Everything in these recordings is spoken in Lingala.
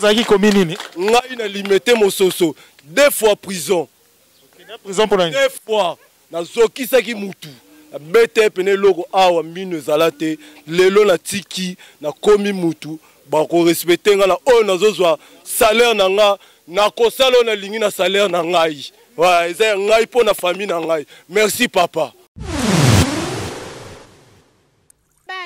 Ozaki commune ngai na limité mososo 2 fois prison. Prison pour 2 fois nazokisaki mutu bete pene loko awa mino ezalate lelo na tiki na komi mutu bako respecter nga na oyo nazozwa salaire na nga na kosala na lingi na salaire na ngai wa eza ngai po na famille na ngai. Merci papa.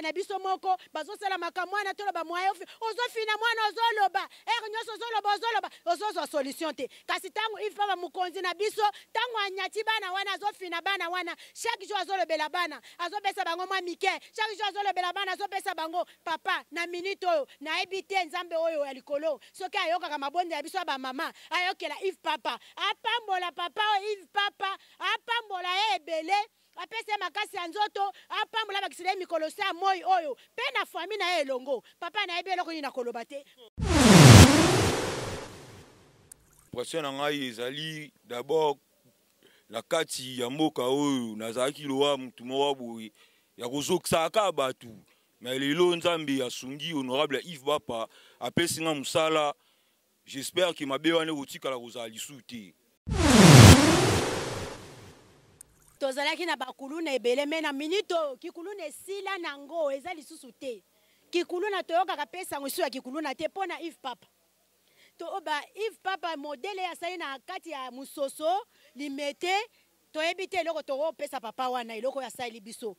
Na biso moko bazosala makamwana tolo ba moyo ozofina mwana ozoloba nyonso ozoloba ozozwa solution te kasi tango if papa mukonzi na biso tango anyati bana wana azofina bana wana chaque jour azolobela bana azopesa bango mwa mike chaque jour azolobela bana azopesa bango papa na minute oyo na ebite nzambe oyo ya likolo soki ayokaka mabonde ya biso ba mama ayokela if papa apambola papa if papa apambola ebele apese makasi ya nzoto apambola bakisile mikolo sa moi oyo pe na famille na elongo papa na ebele ko ni na koloba te. Pression na ngai ezali d'abord la kati ya mboka oyo nazaki loa mutu moko boye ya kozokisaka batu mais lelo nzambe asungi honorable Yves Bapa apesi nga musala. J'espère que mabe wana kotikala kozala lisu te. Tozalaki na bakulu na ebele me na minito kikulu na sila nango eza lisusu te kikulu na toyoka kapesa ngusu ya kikulu na te pona Yves Papa to oba Yves Papa modele ya sali na kati ya musoso limete to ebite loko to pesa papa wana iloko ya sali biso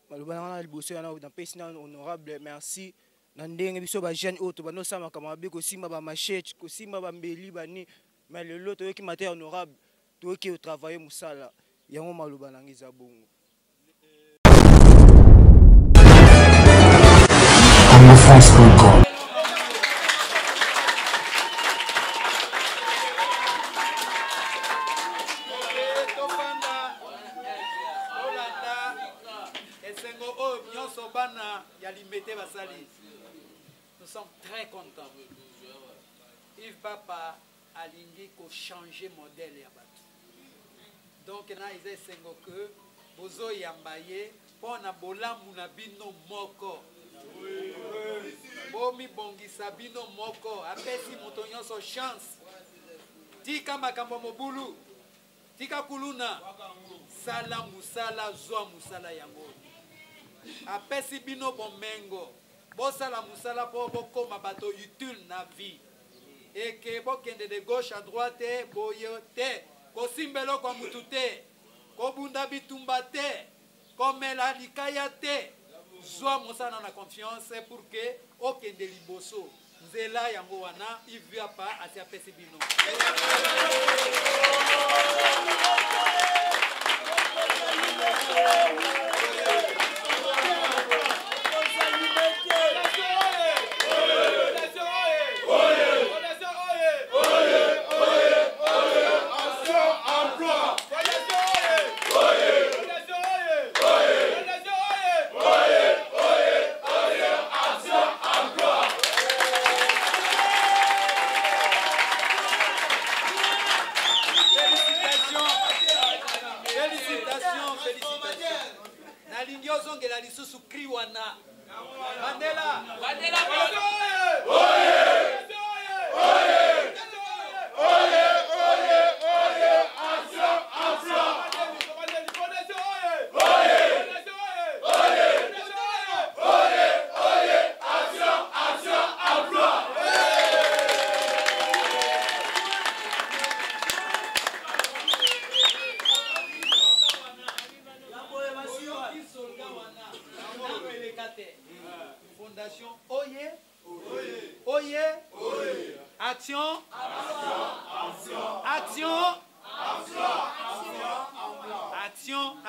malubana wana liboso yana na pesi na honorable merci na ndenge biso ba jeune auto bano sama kama biko simba ba machete ko simba ba mbeli bani. Mais le lot qui m'a été honorable, tout qui travaille musala, yango maluba nangiza bongo. Nous sommes très contents. Yves Papa alingi ko changer modèle ya batu. Donc na ize sengo que bozo yambaye pona bolamu na bino moko. Bomi bongisa bino moko apesi moto nyonso chance. Tika makambo mobulu. Tika kuluna sala musala zwa musala yango. Apesi bino bomengo. Bosala musala po bokoma bato utile na vie. Et que bokende de gauche à droite boyote kosimbelo kwa mutute kobunda bitumba te komela likaya te zwa mosana na confiance pour que okende liboso nzela yango wana Yves Papa atia pesi bino.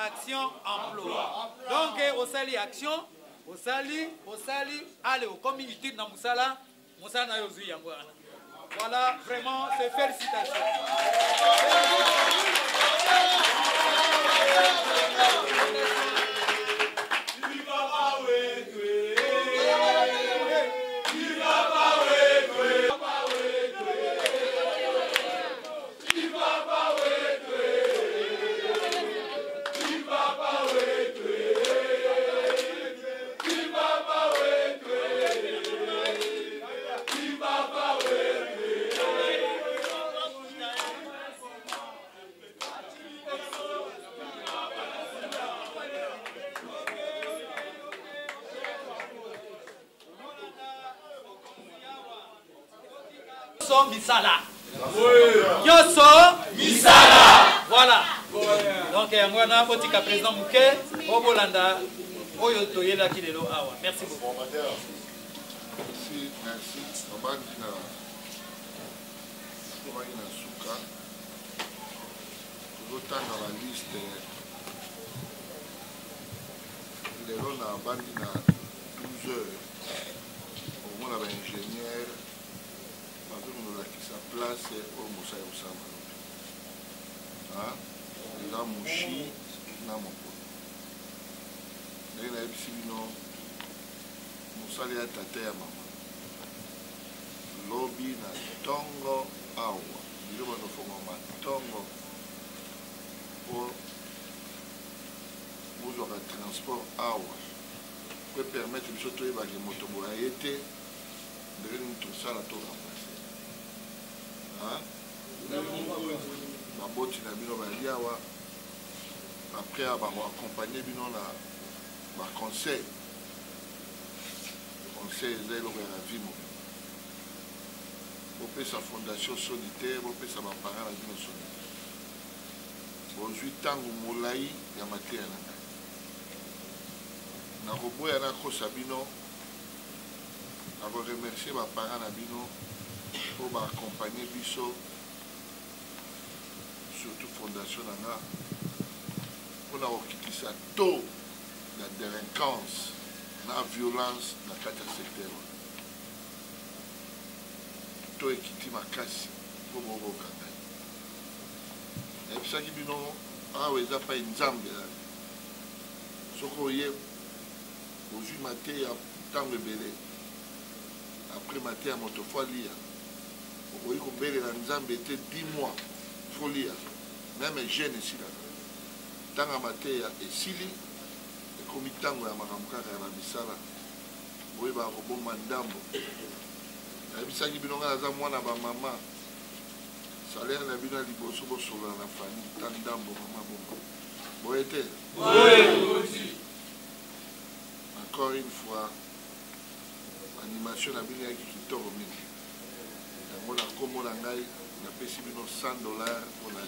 Action, emploi. Donc, au sali action, au sali, allez, au communauté dans Moussala, Moussala Yozu Yangwana. Voilà, vraiment, c'est félicitations. Misala. Nyoso Misala. Voilà. Donc on a un président Mouké, Obolanda, Oyo Toyela Kilelo Awa. Merci beaucoup. Merci, merci. Obandina. Obandina Souka. Autant dans la liste. Les gens ont bandina 12 heures. Au moins l'ingénieur. Sa place au Moussa Oussama. Dans Mouchi, dans mon pot. Dans la Bissino, Moussa Lia Tate à maman. Lobby na Tongo Awa. Il y a un Tongo pour vous aurez transport Awa. Pour permettre de sauter les motos à été de tout ça la tour remplacer. Baboti na bino baliawa après avoir accompagné bino na conseil zelo ya vimo bopé sa fondation solitaire bopé sa parents na bino solitaire bozwi tangu molai ya mateya na ngai na koboya na kosa bino na koremercier baparents na bino pour m'accompagner biso surtout fondation nana pour na kokitisa taux la délinquance na violence na kati ya secteur to ekiti makasi po bokoka ngai nayebisaki bino awa eza pa nzambe soki oye ozwi mate ya ntango ebele après mate ya moto fo alia okoki kobelela nzambe te 10 mois folia meme jeune esilaka ntango ya mateya esili ekomi ntango ya makambo kaka ya bamisala boyebaka kobomba ndambo nayebisaki bino ngai naza mwana bamama salaire na bino ya liboso bosolola na fami ta ndambo mama bongo boye te encore une fois animation na bino yaki kitoko mingi yango na kombo na ngai napesi bino $100 mpona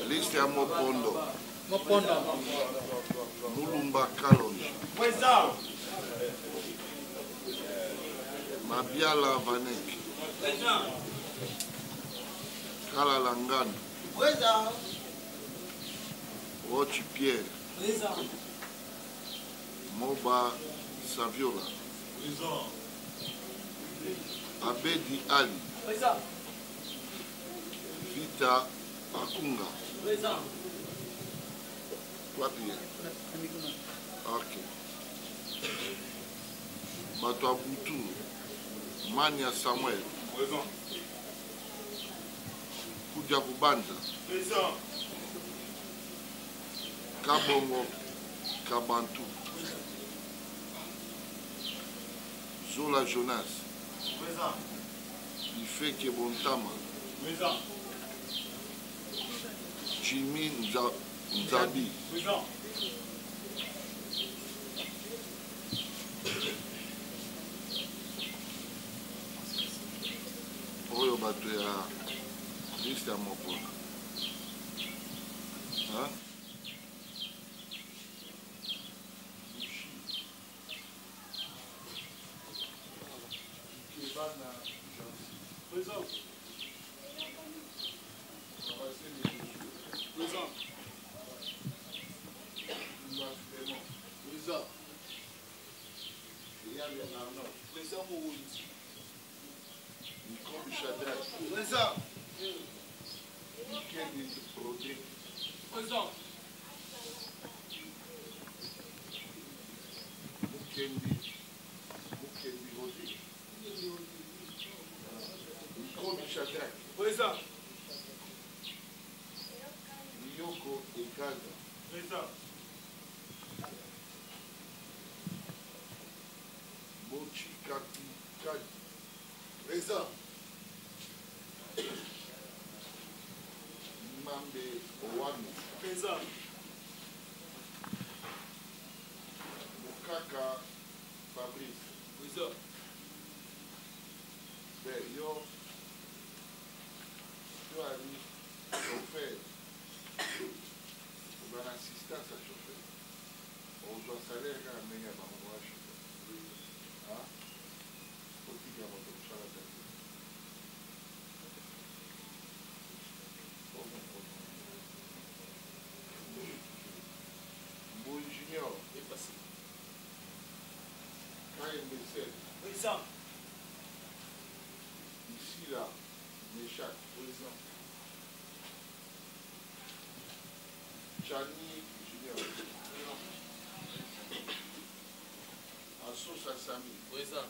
liste ya Mopondo Mulumba Kalonji Mabiala Vanek Kala Langano Rochi Pierre Moba Saviola Abedi Ali Vita Akunga Présent. Toi, bien. Ok. Bato Abutu, Mania Samuel. Présent. Kudia Kubanza. Présent. Kabongo Kabantu. Zola Jonas. Présent. Ife Kebontama. Présent. Jimmy Nzabi. Présent. Oyo bato ya liste ya mokolo. Hein? Présent. Présent. Présent. Présent Mouroui. Nico Bichadrak. Présent. Kevin Rodé. Présent. Mukendi Rodé. Nico Bichadrak. Présent. Yoko Ekaga. Présent. Bochi Kati. Présent. Mambe Owami. Présent. Mukaka Fabrice. Présent. Ben, yo ali chauffeur. On a l'assistance à chauffeur. On doit salaire quand même à ma chauffeur. Ah, faut qu'il y ait un moto sur la tête. Boy Junior. est passé. KMB7. Présent. Ici là, Méchac. Présent. Chani Junior. Asso Sassami. Présent.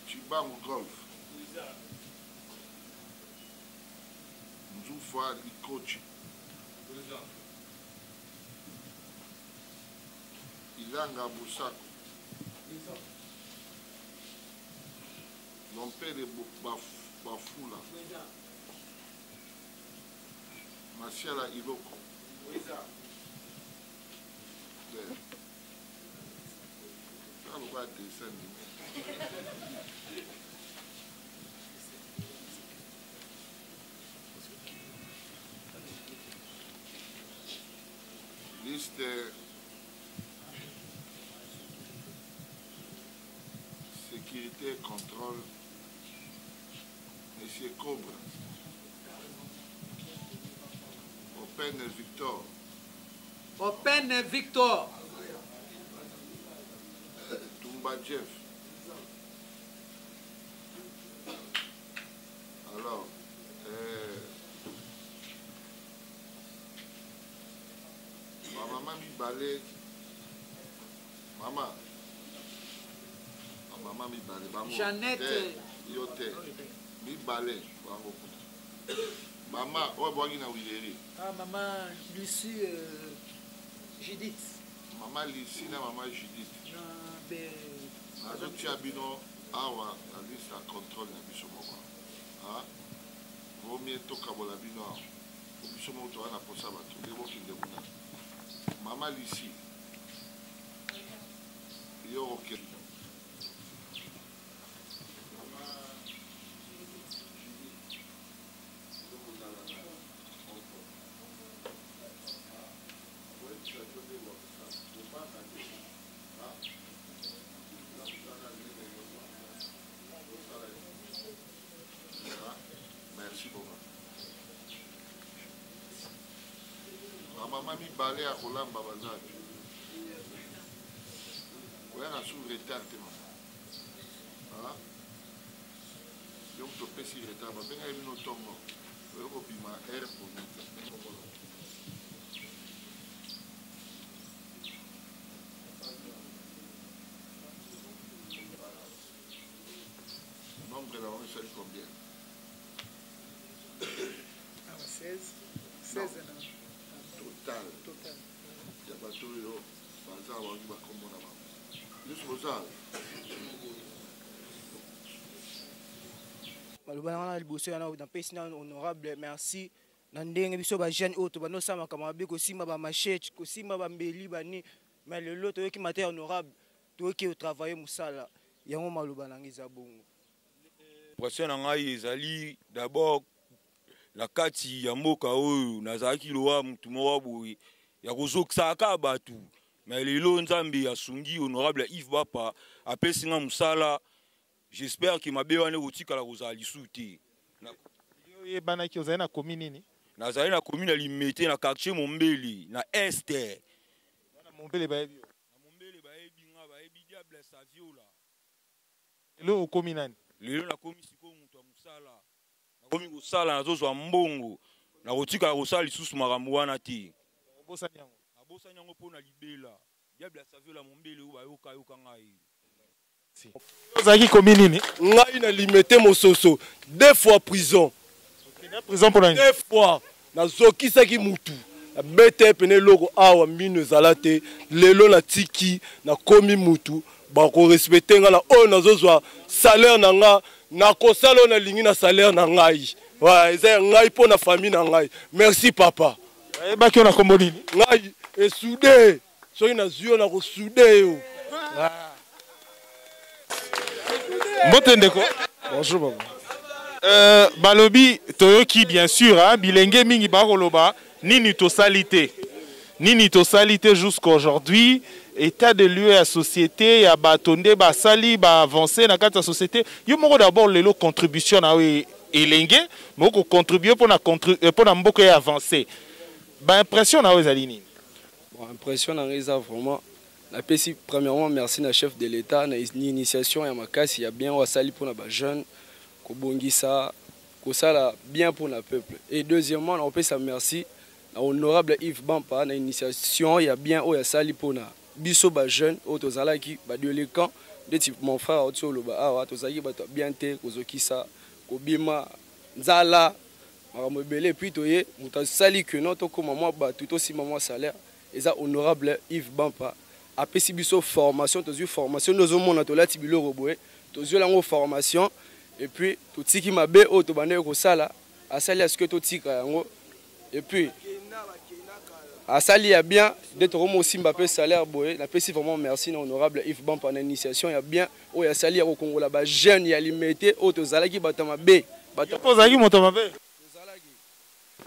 Chibango Golf. Présent. Nzoufa Likochi. Présent. Ilanga Boussako. Présent. L'Ompé de Bafoula. Présent. Masiala Iloko. Présent. Ça ne va pas descendre. Liste sécurité et contrôle. Monsieur Cobra. Open Victor. Open Victor. Tumba Jeff. Alors, ma maman mi balai. Maman. Ma maman mi balai. Bango. Jeannette. Yote. Mi balai. Bango. Maman, oh, bois na wileri. Ah, maman Lucie Judith. Maman Lucie na maman Judith. Ah, ben. Azotia bino awa na liste ya contrôle na biso moko. Ah, vaut mieux tokabola bino awa. Biso moko toza na posa bato nde bokende kuna. Mama Lucie. Yo okende. Merci beaucoup. Ma maman mi balai à Kolamba Bazar. Ouais, on a sous retard. Donc, tu peux s'y retard. Mais il y a une autre tombe. okobima air bonita nombre na bango esali combien 16 total ya bato oyo baza bangi bakombo na bango nyonso bozala maloba nanga na liboso yana napesi na honorable merci na ndenge biso bajeune oyo tobandosamaka mabe kosimba bamashete kosimba bambeli bani me lelo toyoki mate honorable toyoki otravaille mosala yango maloba nanga eza bongo impression na ngai ezali d'abord na kati ya mboka oyo nazalaki lowa mutu moko boye ya kozokisaka bato me lelo nzambe asungi honorable Yves Bapa apesi nga mosala. J'espère que mabe wana kotikala kozala lisusu te. Oyebanaki ozali na komi nini? Nazali na commune ya Limete na quartier Mombele na Este. Na Mombele bayebi yo. Na Mombele bayebi nga bayebi Diable Saviola. Lelo okomi nani? Lelo nakomi sikoyo mutu ya mosala. Nakomi kosala nazozwa mbongo. Na kotikala kosala lisusu makambo wana te. Obosani yango. Nabosani yango mpo na libela. Diable Saviola Mombele oyo bayoka ngai. Ozaki komi nini? ngai na limete mososo 2 fois prison. Prison pour nani? 2 fois nazokisaki mutu abete pene loko awa mino ezala te lelo natiki nakomi mutu bakorespecte nga na oyo nazozwa salaire na nga nakosala oyo nalingi na salaire na ngai eza ya ngai mpo na famille na ngai. Merci papa. Bayebaki yo na kombo nini? Ngai esude soki nazwi yo nakosude yo. Mbote ndeko. Bonjour papa. Balobi toyoki bien sûr hein, bilenge mingi bakoloba nini tosalité. Nini tosalité jusqu'à aujourd'hui, état de lieu à société ya batonde basali ba avancer na kata société. Yo moko d'abord lelo contribution na we elenge, moko contribuer pour na mboko ya avancer. Ba impression na we zali nini? Bon, impression na eza vraiment la PC premièrement merci na chef de l'état na initiation ya makasi ya bien wasali pour na ba jeune ko bongisa ko sala bien pour na peuple et deuxièmement on peut ça merci na honorable Yves Bapa na initiation ya bien o ya sali pour na biso ba jeune o tozala ki ba délinquant de type mon frère otso loba awa tozaki ba bien te kozokisa ko bima nzala makambo belé puis toye muta sali que non to comme moi ba tout aussi maman salaire eza honorable Yves Bapa apesi biso formation tozu formation nous omona to lati biloko boye tozu lango formation et puis totiki mabe o to bande ko sala asali aske to tika yango et puis asali ya bien de to mo simba pe salaire boye na pesi vraiment merci na honorable Yves Bapa na initiation ya bien o ya sali ya ko kongola ba jeune ya limité o to zalaki bato mabe bato kozaki moto mabe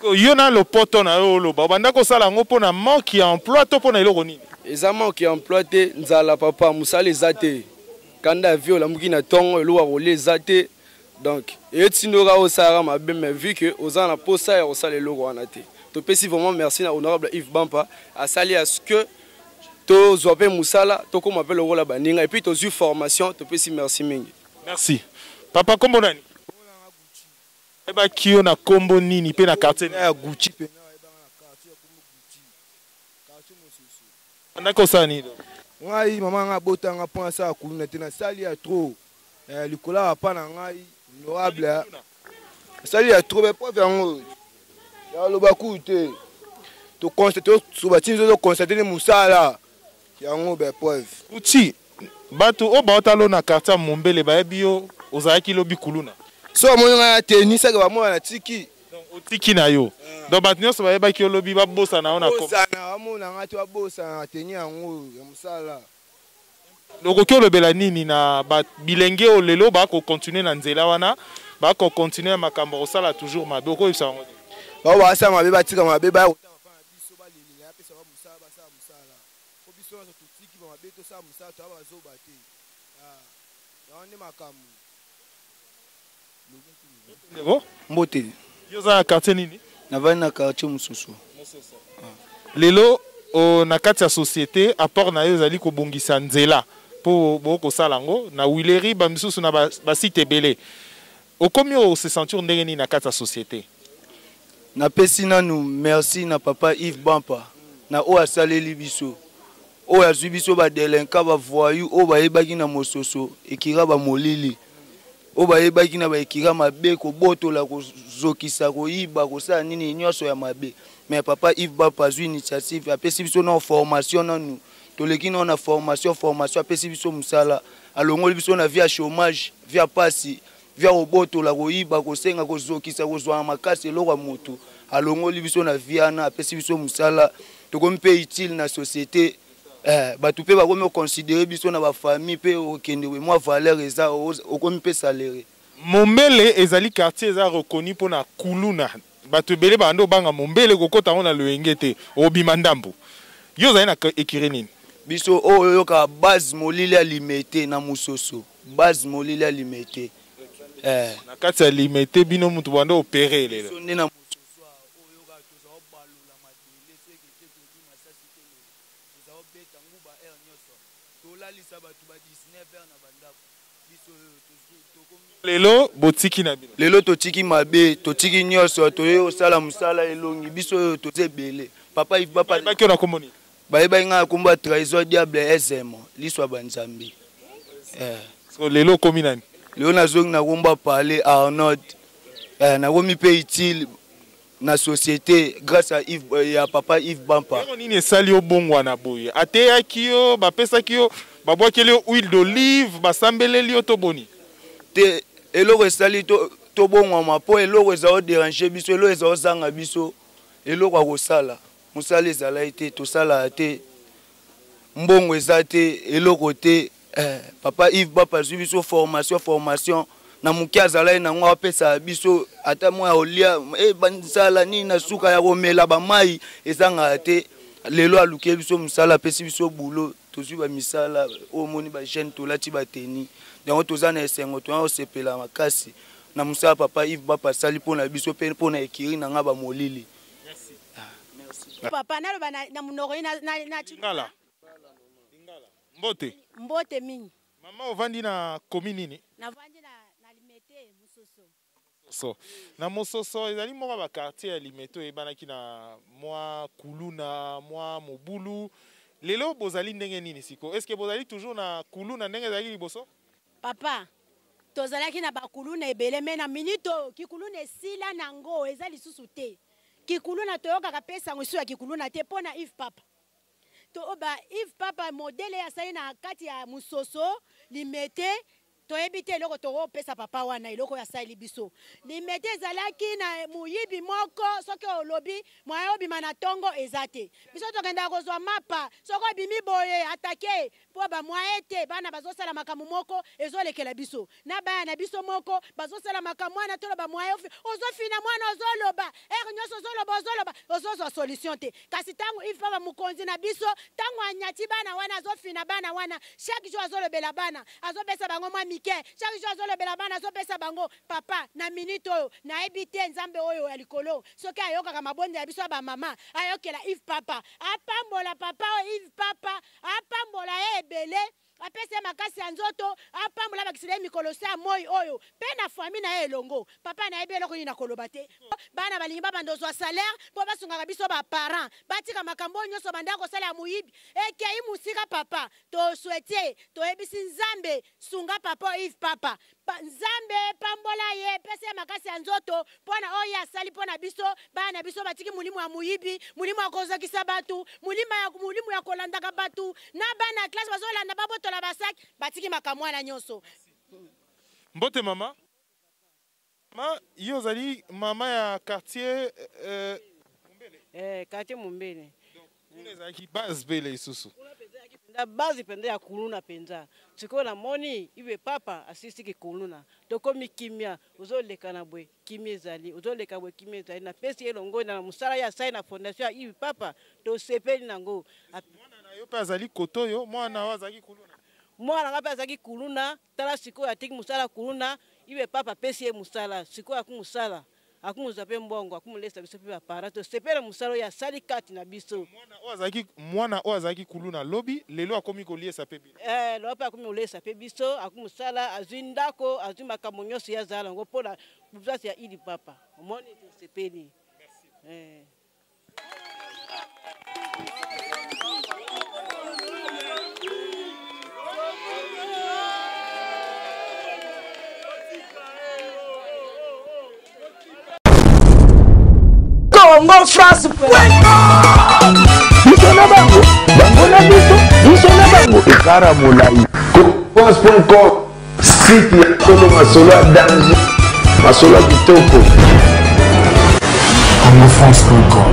yo na lopoto na yo loba banda ko sala ngo pona manque ya emploi to pona eloko nini? Eza manque ya emploi te nzala papa musala ezate kanda viola muki na tongo elo wa role ezate donc etindora osara mabe mais vu que oza na posa ya osala eloko wana te to pesi vraiment merci na honorable Yves Bapa asali à ce que to zope musala to ko m'appelle rola baninga et puis to zu formation to pesi merci mingi. Merci papa kombo nani? Eba kiyo na kombo nini pe na quartier ya Gucci pe na eba na quartier ya kombo Gucci quartier mosusu ndako sani do ngai mama nga botanga point ça kuluna te na sali ya trop likola pa na ngai honorable sali ya trop be preuve yango ya loba ku te to constater so batinzo to constater musala yango be preuve uti bato o baotalo na quartier Mombele bayebi yo ozalaki lobi kuluna so mona na tennis ka ba mona tiki donc otiki na yo donc bato nyonso bayebaki yo lobi babosa na yo na kosana amona ngati babosa na teni yango ya musala donc oki olobela nini na bilenge o lelo bako continuer na nzela wana bako continuer makambo kosala toujours mabe okoyebisa bango ba basa mabe batika mabe ba kotanga fa biso balela pesa ba musala basala musala ko biso na totiki ba mabe to sa musala to ba zo bate yaone makambo Mbote. Yo za quartier nini? Navani na quartier mususu. Lelo na kati ya société apport na yo zali ko bongisa nzela po boko salango na Wileri bamisusu na ba site belé. Okomi o se sentir ndenge ni na kati ya société. napesi nanu merci na papa Yves Bampa na oyo asaleli biso oyo azwi biso badelinka bavoyu oyo bayebaki na mososo ekira bamolili oyo bayebaki na baekira mabe kobotola kozokisa koyiba kosala nini nyonso ya mabe mais papa Yves Bampa azwi initiative apesi biso na formation nanu toleki na formation apesi biso musala alongoli biso na via chômage via pasi via kobotola koyiba kosenga kozokisa kozwa makasi eloko ya motu alongoli biso na viana apesi biso musala tokomi mpe utile na société bato mpe bakomi oconsidere biso na bafamille mpe okende mwa valeur eza okomi mpe salaire Mombele ezali quartier eza reconnu mpona kuluna bato ebele bando obanga Mombele kokota ngo na loyenge te obima ndambu yo ozali na ekire nini biso oyo yoka base molili alimete na musoso base molili alimete na kati ya limete bino mutu bando opere lela nde na musoso oyo yoka toza obalola madele seke te todi masasi te toza obeta nguba air nyonso tolalisa bato ba 19 heures na bandako biso tokomi lelo botiki na bino lelo totiki mabe totiki nyonso toyo osala musala elongi biso oyo toza ebele papa Yves Bampa bakio na komoni bayebaki nga komba trésor diable ezemo liswa banzambe so lelo komi nani lelo nazongi nakomba parler Arnold nakomi mpe utile na société grâce à ya papa Yves Bampa yango nini esali obongwa na boye ateyaki yo bapesaki yo babwakeli yo huile d'olive basambeleli yo to boni te eloko esali tobongwama mpo eloko eza oderange biso eloko eza ozanga biso eloko akosala mosala ezalaki te tosala te mbongo eza te eloko te papa Yves Bampa azwi biso formation na moke azalaki nango apesa biso ata mwa ya olia bansala nini na suka ya komela bamai ezangaka te lelo aluki biso mosala apesi biso bulo tozwi bamisala oyo moni bajeune tolati bateni yango toza na esengo toya kosepela makasi na mosala papa Yves Bampa asali mpona biso mpe mpona ekiri na nga bamolili papa naloba na munoko na Ingala mbote mingi mama ovandi na komi nini navandi na limete musoso so na mososo ezali moko ba quartier ya limete ebanaki na mwa kuluna mwa mobulu lelo bozali ndenge nini siko est-ce que bozali toujours na kuluna ndenge ezali liboso papa tozalaki na bakuluna ebele me na minito kikuluna esila nango eza lisusu te kikuluna toyokaka pesa ngo ya kikuluna te mpona Yves Bampa to oba Yves Bampa modele asali na kati ya musoso limete toyebi te eloko tokopesa papa wana eloko ya sali biso limete ezalaki na muyibi moko soki olobi mwaya obima na tongo eza te biso tokenda kozwa mapa soki obimi boye atake mpo bamwaya te bana bazosala makambo moko ezolekela biso na bana na biso moko bazosala makambo wana toloba mwaya ozofina mwana ozoloba nyonso ozoloba ozozwa solution te kasi ntango Yves Bampa mokonzi na biso ntango anyati bana wana azofina bana wana chaque jour azolobela bana azopesa bango mwa chaque jour azolobela bana azopesa bango papa na minute oyo nayebi te nzambe oyo ya likolo soki ayokaka mabonde ya biso ya bamama ayokela Yves Bampa apambola papa oyo Yves Bampa apambola ye ebele apesa makasi ya nzoto apambola bakisila mikolo sa moi oyo mpe na fami na ye elongo papa nayebi eloko nini na koloba te bana balingi babanda ozwa salaire mpo basungaka biso baparent batika makambo oyo nyonso banda kosala ya moyibi ekei mosika papa toswete toyebisi nzambe sunga papa Yves Bampa nzambe pambola ye pesa makasi ya nzoto mpona oyo asali mpona biso bana biso batiki mulimu ya moyibi mulimu ya kozokisa batu mulimu ya kolandaka batu na bana ya klase bazolanda babotola basaki batiki makambo wana nyonso mbote mama yo ozali mama ya quartier quartier Mombele kuna ezalaki base bele isusu na base pende ya kuluna penza sikoyo namoni Yves Bampa asisiki kuluna tokomi kimia ozoleka na bwe kimia ezali ozoleka bwe kimia ezali na pesi elongo na musala ya sai na fondation ya Yves Bampa tosepeli nango mwana na yo pe azali kotoyo mwana azali kuluna mwana ngapi azali kuluna tala sikoyo atiki musala kuluna Yves Bampa pesi ye musala sikoyo akumusala akumuza pe mbongo akumulesa biso pe bapara tosepela musala ya sali kati na biso mwana oyo azalaki kuluna lobi lelo akomi koliesa pe bino lelo pe akomi kolesa pe biso akumusala azwi ndako azwi makambo nyonso ya zala ngo mpona buzasi ya Yves Bampa omoni tosepeli Congo France Bisona bango bango na biso bisona bango ekara molai France.com site ya solo masolo ya danger masolo ya kitoko Congo France.com